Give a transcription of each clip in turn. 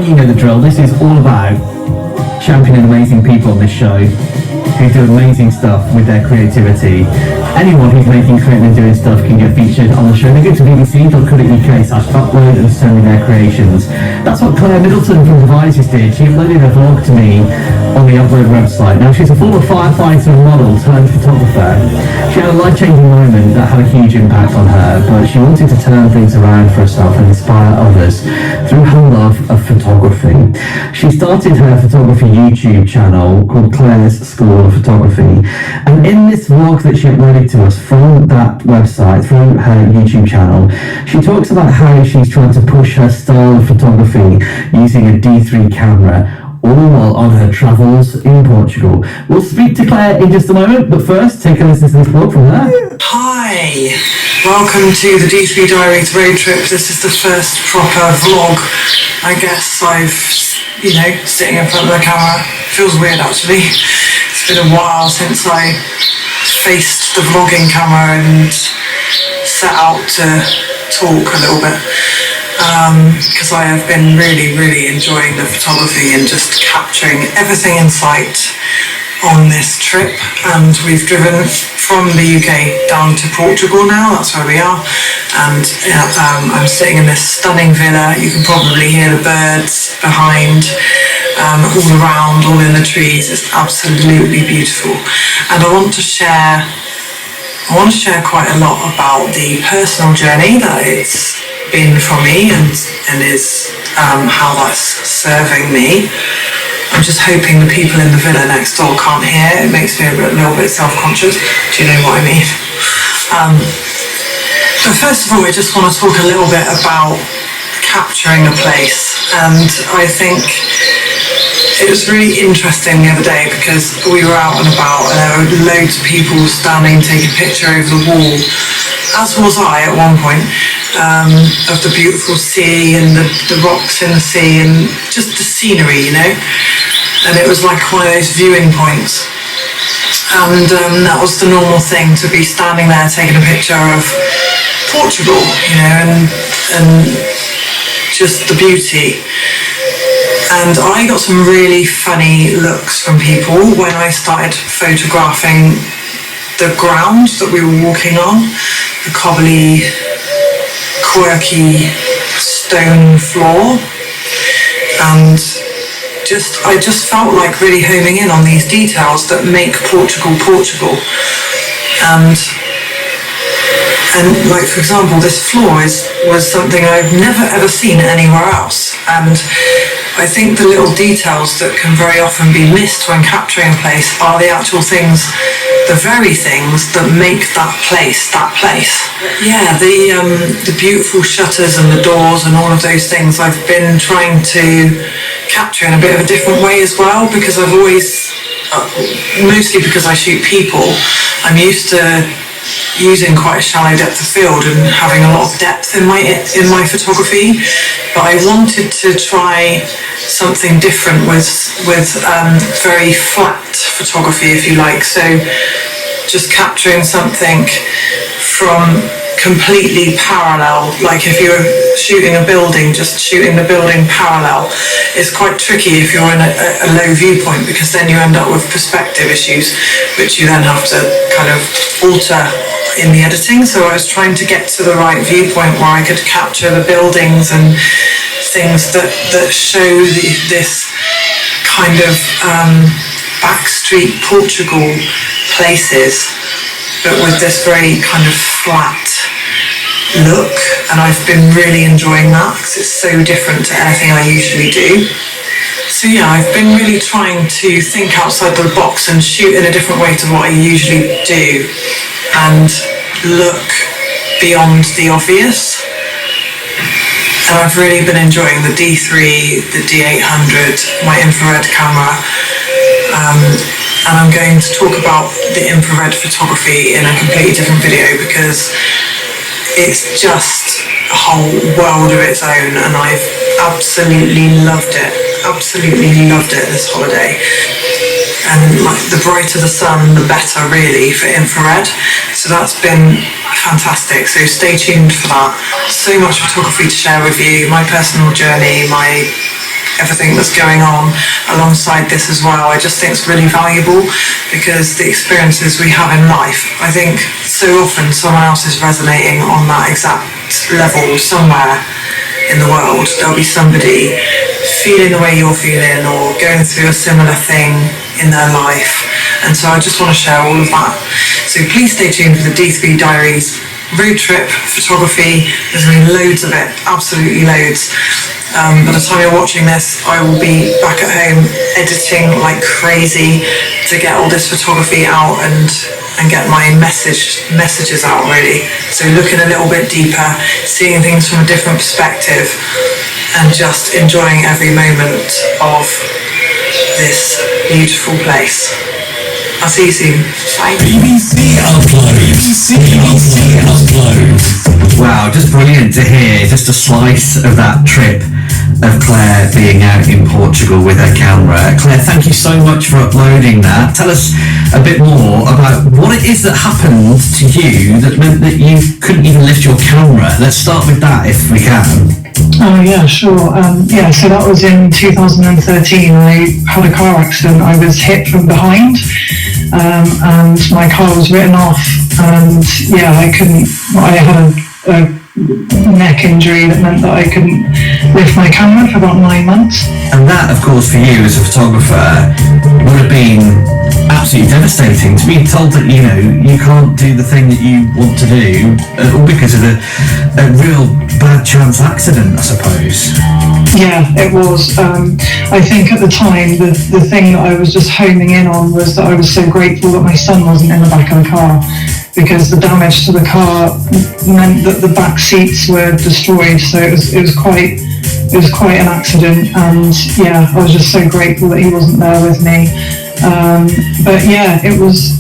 you know the drill. This is all about championing amazing people on this show who do amazing stuff with their creativity. Anyone who's making, creating and doing stuff can get featured on the show. They go to bbc.co.uk/upload and send me their creations. That's what Claire Middleton from Devices did. She uploaded a vlog to me on the Upload website. Now, she's a former firefighter and model turned photographer. She had a life-changing moment that had a huge impact on her, but she wanted to turn things around for herself and inspire others through her love of photography. She started her photography YouTube channel called Claire's School of Photography, and in this vlog that she uploaded to us from that website, from her YouTube channel, she talks about how she's trying to push her style of photography using a D3 camera, all while on her travels in Portugal. We'll speak to Claire in just a moment, but first, take a listen to this vlog from her. Hi, welcome to the D3 Diaries road trip. This is the first proper vlog. I guess I've, sitting in front of the camera. Feels weird actually. It's been a while since I faced the vlogging camera and set out to talk a little bit. Because I have been really enjoying the photography and just capturing everything in sight on this trip, and we've driven from the UK down to Portugal now. That's where we are, and I'm sitting in this stunning villa. You can probably hear the birds behind, all around, all in the trees. It's absolutely beautiful, and I want to share quite a lot about the personal journey that it's been for me and is how that's serving me. I'm just hoping the people in the villa next door can't hear. It makes me a little bit self-conscious. Do you know what I mean? But first of all, I just want to talk a little bit about capturing a place, and I think it was really interesting the other day because we were out and about and there were loads of people standing taking a picture over the wall, as was I at one point, of the beautiful sea and the rocks in the sea and just the scenery, and it was like one of those viewing points, and that was the normal thing, to be standing there taking a picture of Portugal, and just the beauty. And I got some really funny looks from people when I started photographing the ground that we were walking on, the cobbly, quirky stone floor, and I just felt like really homing in on these details that make Portugal Portugal. And like, for example, this floor was something I've never ever seen anywhere else, and I think the little details that can very often be missed when capturing a place are the actual things, the very things that make that place that place. Yeah, the beautiful shutters and the doors and all of those things I've been trying to capture in a bit of a different way as well, because I've always, mostly because I shoot people, I'm used to using quite a shallow depth of field and having a lot of depth in my photography, but I wanted to try something different with very flat photography, if you like. So just capturing something from completely parallel, like if you're shooting a building, just shooting the building parallel is quite tricky if you're in a low viewpoint, because then you end up with perspective issues, which you then have to kind of alter in the editing. So I was trying to get to the right viewpoint where I could capture the buildings and things that show this kind of backstreet Portugal places, but with this very kind of flat look, and I've been really enjoying that because it's so different to anything I usually do. So yeah, I've been really trying to think outside the box and shoot in a different way to what I usually do, and look beyond the obvious. And I've really been enjoying the D3, the D800, my infrared camera, and I'm going to talk about the infrared photography in a completely different video, because it's just a whole world of its own, and I've absolutely loved it this holiday. And like, the brighter the sun, the better really for infrared. So that's been fantastic. So stay tuned for that. So much photography to share with you, my personal journey, my everything that's going on alongside this as well. I just think it's really valuable because the experiences we have in life, I think so often someone else is resonating on that exact level somewhere in the world. There'll be somebody feeling the way you're feeling or going through a similar thing in their life, and so I just want to share all of that. So please stay tuned for the D3 Diaries road trip photography. There's going to be loads of it, absolutely loads. By the time you're watching this, I will be back at home editing like crazy to get all this photography out and get my messages out really. So looking a little bit deeper, seeing things from a different perspective, and just enjoying every moment of this beautiful place. I'll see you soon. Bye. BBC Upload. Wow, just brilliant to hear just a slice of that trip of Claire being out in Portugal with her camera. Claire, thank you so much for uploading that. Tell us a bit more about what it is that happened to you that meant that you couldn't even lift your camera. Let's start with that if we can. Oh yeah, sure. So that was in 2013. I had a car accident. I was hit from behind, and my car was written off. And yeah, I had a neck injury that meant that I couldn't lift my camera for about 9 months. And that, of course, for you as a photographer, would have been absolutely devastating to be told that, you know, you can't do the thing that you want to do, all because of a real bad chance accident, I suppose. Yeah, it was. I think at the time, the thing that I was just homing in on was that I was so grateful that my son wasn't in the back of the car, because the damage to the car meant that the back seats were destroyed. So it was quite an accident, and yeah, I was just so grateful that he wasn't there with me. But yeah, it was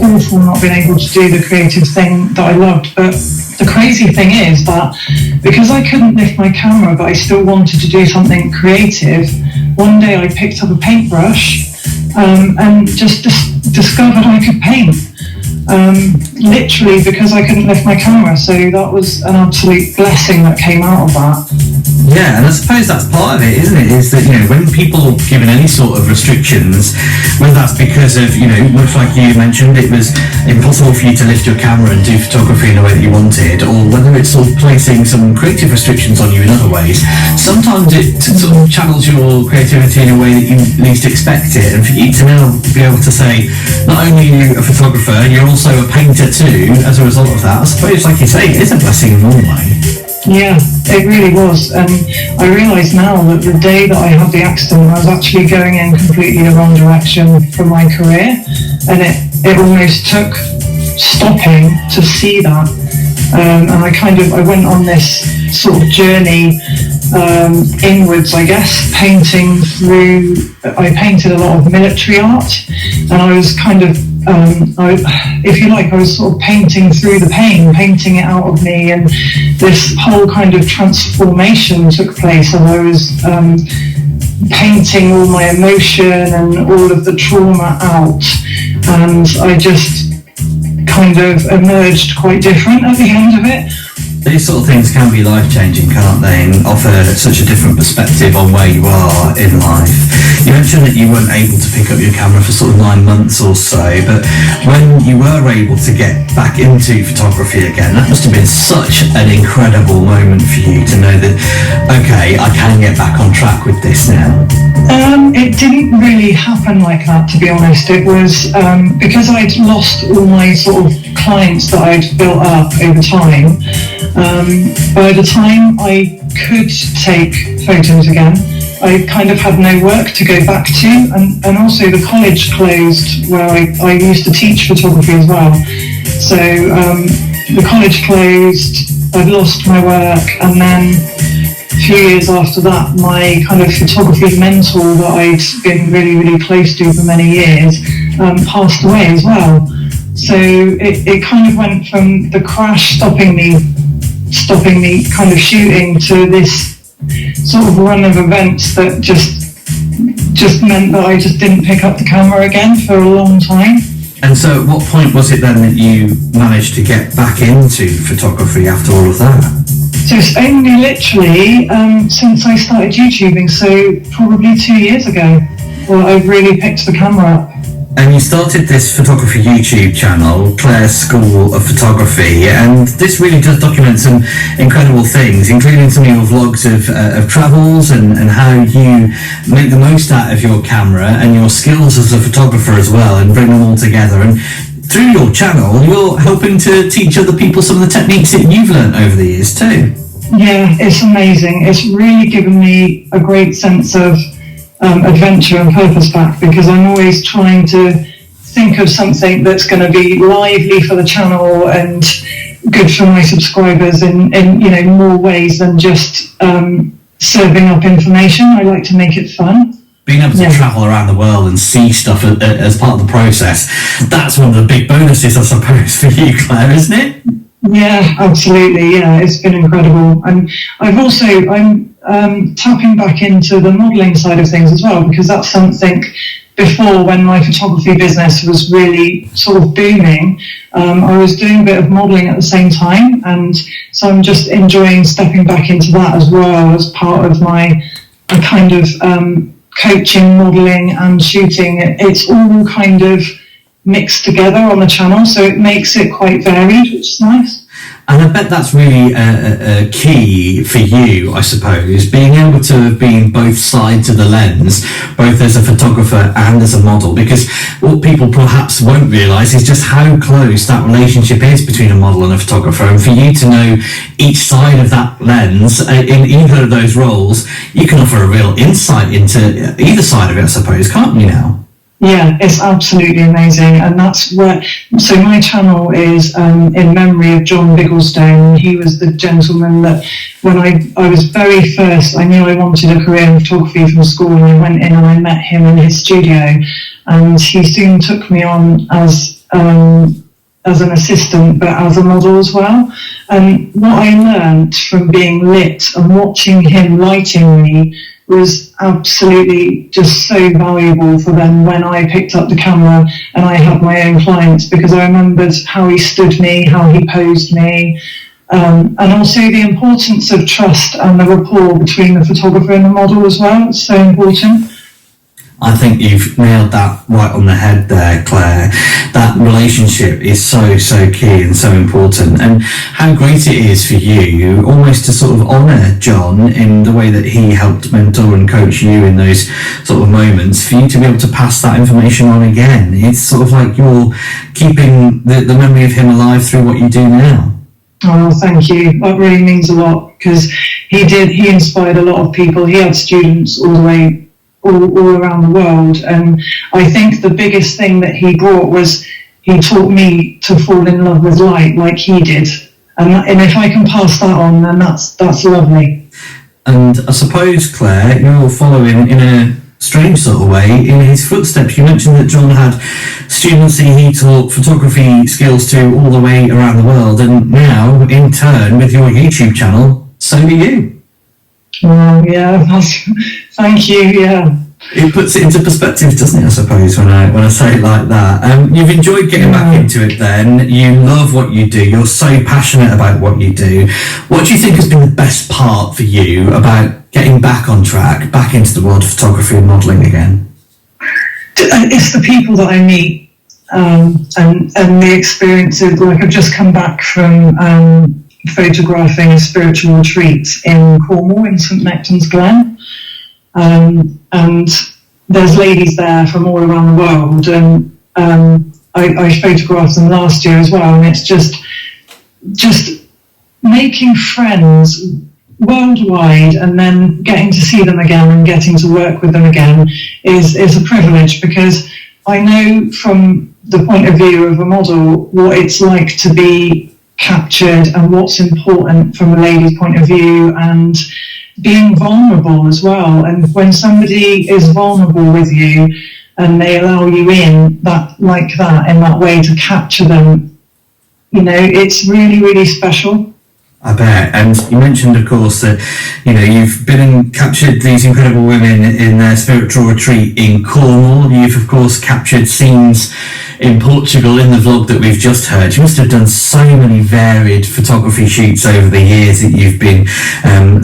awful not being able to do the creative thing that I loved. But the crazy thing is that because I couldn't lift my camera, but I still wanted to do something creative, one day I picked up a paintbrush and just discovered I could paint. Literally because I couldn't lift my camera, so that was an absolute blessing that came out of that. Yeah, and I suppose that's part of it, isn't it? Is that, you know, when people are given any sort of restrictions, whether that's because of, you know, much like you mentioned, it was impossible for you to lift your camera and do photography in the way that you wanted, or whether it's sort of placing some creative restrictions on you in other ways, sometimes it sort of channels your creativity in a way that you least expect it. And for you to now be able to say, not only are you a photographer, you're also a painter too, as a result of that, I suppose, like you say, it is a blessing in one way. Yeah, it really was. And I realise now that the day that I had the accident, I was actually going in completely the wrong direction for my career, and it almost took stopping to see that. And I went on this sort of journey inwards, I guess, painting through. I painted a lot of military art, and I was kind of if you like, I was sort of painting through the pain, painting it out of me, and this whole kind of transformation took place as I was painting all my emotion and all of the trauma out, and I just kind of emerged quite different at the end of it. These sort of things can be life-changing, can't they, and offer such a different perspective on where you are in life. You mentioned that you weren't able to pick up your camera for sort of 9 months or so, but when you were able to get back into photography again, that must have been such an incredible moment for you to know that, okay, I can get back on track with this now. It didn't really happen like that, to be honest. It was because I'd lost all my sort of clients that I'd built up over time. By the time I could take photos again, I kind of had no work to go back to, and also the college closed where I used to teach photography as well. So the college closed, I'd lost my work, and then a few years after that, my kind of photography mentor that I'd been really, really close to for many years passed away as well. So it kind of went from the crash stopping me kind of shooting to this sort of run of events that just meant that I just didn't pick up the camera again for a long time. And so at what point was it then that you managed to get back into photography after all of that? So it's only literally since I started YouTubing, so probably 2 years ago, well, I really picked the camera up. And you started this photography YouTube channel, Claire's School of Photography, and this really does document some incredible things, including some of your vlogs of travels and how you make the most out of your camera and your skills as a photographer as well, and bring them all together. And through your channel, you're helping to teach other people some of the techniques that you've learned over the years too. Yeah, it's amazing. It's really given me a great sense of adventure and purpose back, because I'm always trying to think of something that's going to be lively for the channel and good for my subscribers in more ways than just serving up information. I like to make it fun. Being able to travel around the world and see stuff as part of the process, that's one of the big bonuses, I suppose, for you, Claire, isn't it? Yeah, absolutely. Yeah, it's been incredible. And I'm tapping back into the modelling side of things as well, because that's something before, when my photography business was really sort of booming, I was doing a bit of modelling at the same time, and so I'm just enjoying stepping back into that as well as part of my kind of coaching, modelling and shooting. It's all kind of mixed together on the channel, so it makes it quite varied, which is nice. And I bet that's really a key for you, I suppose, being able to have been both sides of the lens, both as a photographer and as a model, because what people perhaps won't realise is just how close that relationship is between a model and a photographer. And for you to know each side of that lens in either of those roles, you can offer a real insight into either side of it, I suppose, can't you now? Yeah, it's absolutely amazing, and that's where. So my channel is in memory of John Bigglestone. He was the gentleman that, when I was very first, I knew I wanted a career in photography from school, and I went in and I met him in his studio, and he soon took me on as an assistant, but as a model as well. And what I learned from being lit and watching him lighting me was absolutely just so valuable for then when I picked up the camera and I had my own clients, because I remembered how he stood me, how he posed me, and also the importance of trust and the rapport between the photographer and the model as well. It's so important. I think you've nailed that right on the head there, Claire. That relationship is so key and so important, and how great it is for you almost to sort of honour John in the way that he helped mentor and coach you in those sort of moments, for you to be able to pass that information on again. It's sort of like you're keeping the memory of him alive through what you do now. Oh, thank you. That really means a lot, because he inspired a lot of people. He had students all around the world, and I think the biggest thing that he brought was he taught me to fall in love with light like he did, and if I can pass that on, then that's lovely. And I suppose, Claire, you're following in a strange sort of way in his footsteps. You mentioned that John had students that he taught photography skills to all the way around the world, and now in turn with your YouTube channel, so do you. Oh, yeah, thank you, yeah. It puts it into perspective, doesn't it, I suppose, when I say it like that. You've enjoyed getting back into it then. You love what you do. You're so passionate about what you do. What do you think has been the best part for you about getting back on track, back into the world of photography and modelling again? It's the people that I meet, and the experiences. Like, I've just come back from photographing a spiritual retreat in Cornwall, in St Nectan's Glen, and there's ladies there from all around the world, and I photographed them last year as well, and it's just making friends worldwide and then getting to see them again and getting to work with them again is a privilege, because I know from the point of view of a model what it's like to be captured and what's important from a lady's point of view, and being vulnerable as well. And when somebody is vulnerable with you and they allow you in that, like that, in that way, to capture them, you know, it's really, really special. I bet. And you mentioned, of course, that you've been and captured these incredible women in their spiritual retreat in Cornwall. You've, of course, captured scenes in Portugal in the vlog that we've just heard. You must have done so many varied photography shoots over the years that you've been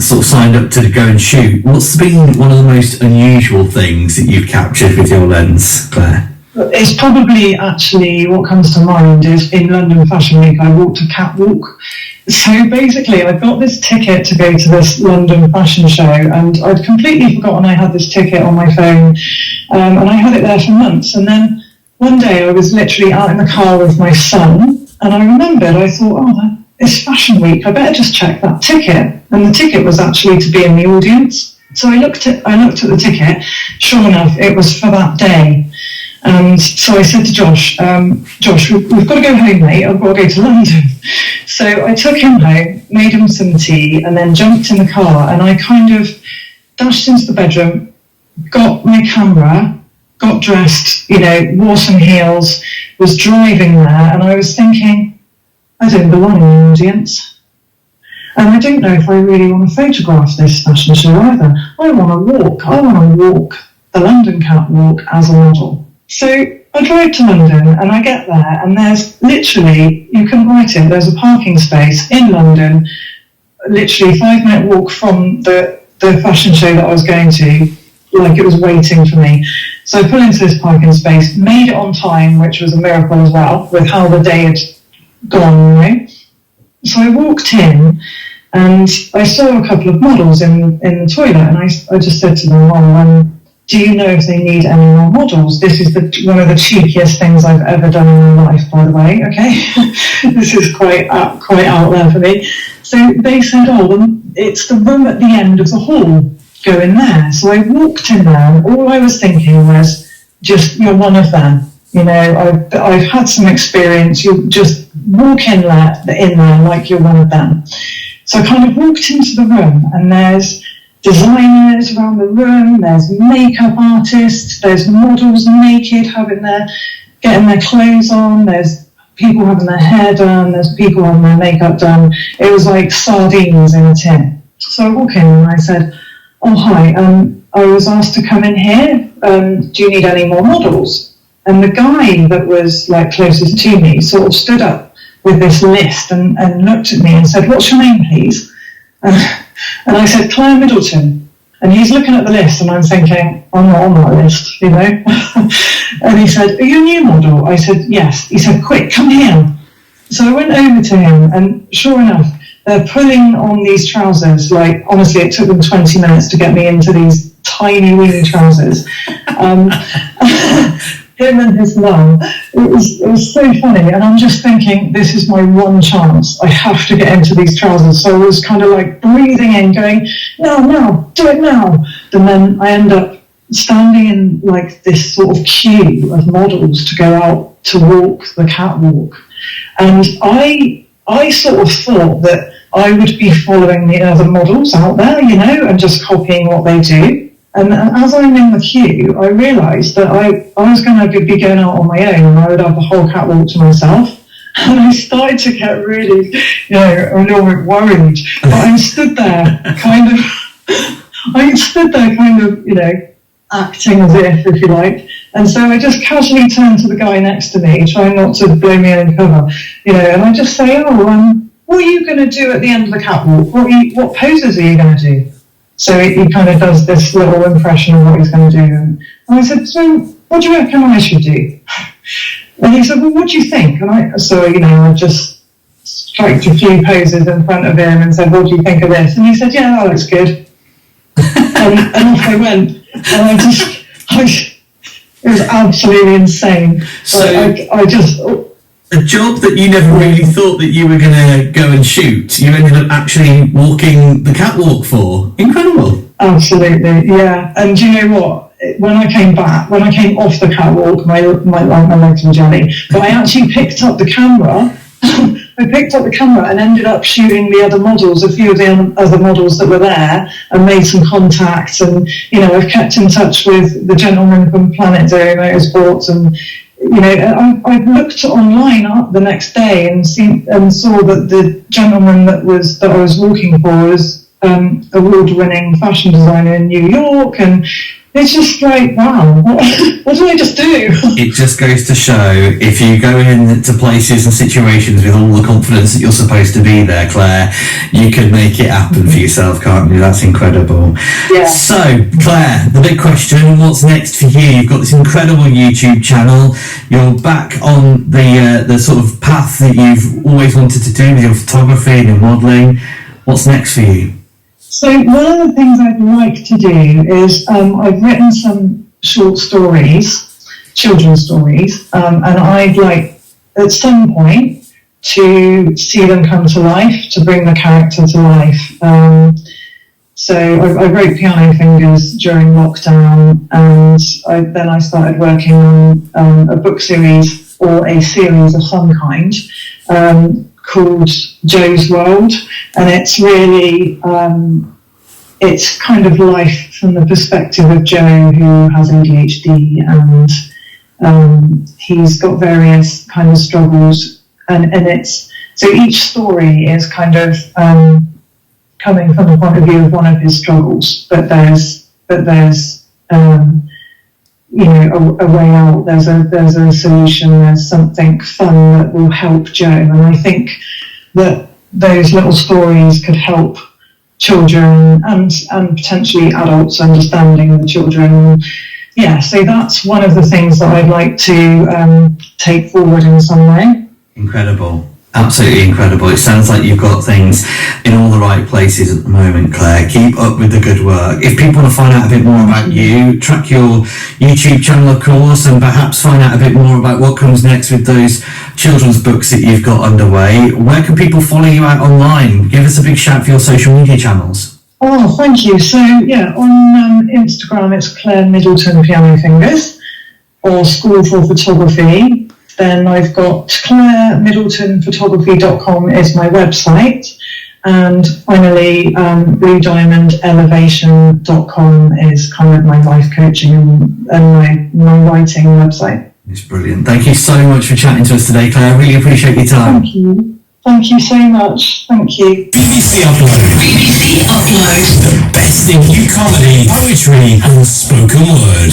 sort of signed up to go and shoot. What's been one of the most unusual things that you've captured with your lens, Claire? It's probably actually what comes to mind is in London Fashion Week, I walked a catwalk. So basically, I got this ticket to go to this London fashion show, and I'd completely forgotten I had this ticket on my phone, and I had it there for months. And then one day I was literally out in the car with my son, and I remembered, I thought, it's Fashion Week, I better just check that ticket. And the ticket was actually to be in the audience. So I looked at the ticket. Sure enough, it was for that day. And so I said to Josh, we've got to go home, mate. I've got to go to London. So I took him home, made him some tea, and then jumped in the car. And I kind of dashed into the bedroom, got my camera, got dressed, wore some heels, was driving there. And I was thinking, I don't belong in the audience. And I don't know if I really want to photograph this fashion show either. I want to walk the London catwalk as a model. So I drive to London and I get there, and there's literally, you can write it, there's a parking space in London, literally 5-minute walk from the fashion show that I was going to, like it was waiting for me. So I pull into this parking space, made it on time, which was a miracle as well, with how the day had gone, So I walked in and I saw a couple of models in the toilet, and I just said to them, do you know if they need any more models? This is one of the cheekiest things I've ever done in my life, by the way, okay? This is quite out there for me. So they said, it's the room at the end of the hall, go in there. So I walked in there, and all I was thinking was, just, you're one of them. I've had some experience, you just walk in there like you're one of them. So I kind of walked into the room, and there's designers around the room, there's makeup artists, there's models naked getting their clothes on, there's people having their hair done, there's people having their makeup done. It was like sardines in a tin. So I walk in and I said, hi, I was asked to come in here, do you need any more models? And the guy that was like closest to me sort of stood up with this list and looked at me and said, what's your name, please? And I said, Claire Middleton. And he's looking at the list, and I'm thinking, I'm not on that list, And he said, are you a new model? I said, yes. He said, quick, come here. So I went over to him, and sure enough, they're pulling on these trousers. Like, honestly, it took them 20 minutes to get me into these tiny, weeny trousers. Him and his mum, it was so funny, and I'm just thinking, this is my one chance, I have to get into these trousers. So I was kind of like breathing in, going, no, do it now. And then I end up standing in like this sort of queue of models to go out to walk the catwalk, and I sort of thought that I would be following the other models out there, and just copying what they do. And as I'm in the queue, I realised that I was going to be going out on my own, and I would have the whole catwalk to myself. And I started to get really, a little bit worried. But I stood there kind of, acting as if you like. And so I just casually turned to the guy next to me, trying not to blow me under cover, and I just say, what are you going to do at the end of the catwalk? What poses are you going to do? So he kind of does this little impression of what he's going to do. And I said, so what do you reckon I should do? And he said, well, what do you think? And I just striked a few poses in front of him and said, what do you think of this? And he said, yeah, that looks good. and off I went. And it was absolutely insane. So I just... A job that you never really thought that you were going to go and shoot, you ended up actually walking the catwalk for. Incredible. Absolutely, yeah. And do you know what? When I came off the catwalk, my legs were jelly. But I actually picked up the camera. And ended up shooting the other models, a few of the other models that were there, and made some contacts. And I've kept in touch with the gentleman from Planet Zero Motorsports, and I looked online up the next day and saw that the gentleman that I was walking for was award-winning fashion designer in New York, and it's just like, wow, what did I just do? It just goes to show, if you go into places and situations with all the confidence that you're supposed to be there, Claire, you can make it happen for yourself, can't you? That's incredible. Yeah. So, Claire, the big question, what's next for you? You've got this incredible YouTube channel. You're back on the sort of path that you've always wanted to do with your photography and your modelling. What's next for you? So one of the things I'd like to do is I've written some short stories, children's stories, and I'd like at some point to see them come to life, to bring the character to life. So I wrote Piano Fingers during lockdown, and then I started working on a book series or a series of some kind called Joe's World, and it's really it's kind of life from the perspective of Joe, who has ADHD, and he's got various kind of struggles, and it's so each story is kind of coming from the point of view of one of his struggles, but there's a way out, there's a solution, there's something fun that will help Joe. And I think that those little stories could help children and potentially adults understanding the children. Yeah, so that's one of the things that I'd like to take forward in some way. Incredible. Absolutely incredible. It sounds like you've got things in all the right places at the moment, Claire. Keep up with the good work. If people want to find out a bit more about you, track your YouTube channel, of course, and perhaps find out a bit more about what comes next with those children's books that you've got underway, where can people follow you out online? Give us a big shout for your social media channels. Oh, thank you. So, yeah, on Instagram, it's Claire Middleton Piano Fingers, or School for Photography. Then I've got ClaireMiddletonPhotography.com is my website. And finally, BlueDiamondElevation.com is kind of my life coaching and my writing website. It's brilliant. Thank you so much for chatting to us today, Claire. I really appreciate your time. Thank you. Thank you so much. Thank you. BBC Upload. BBC Upload. The best in new comedy, poetry and spoken word.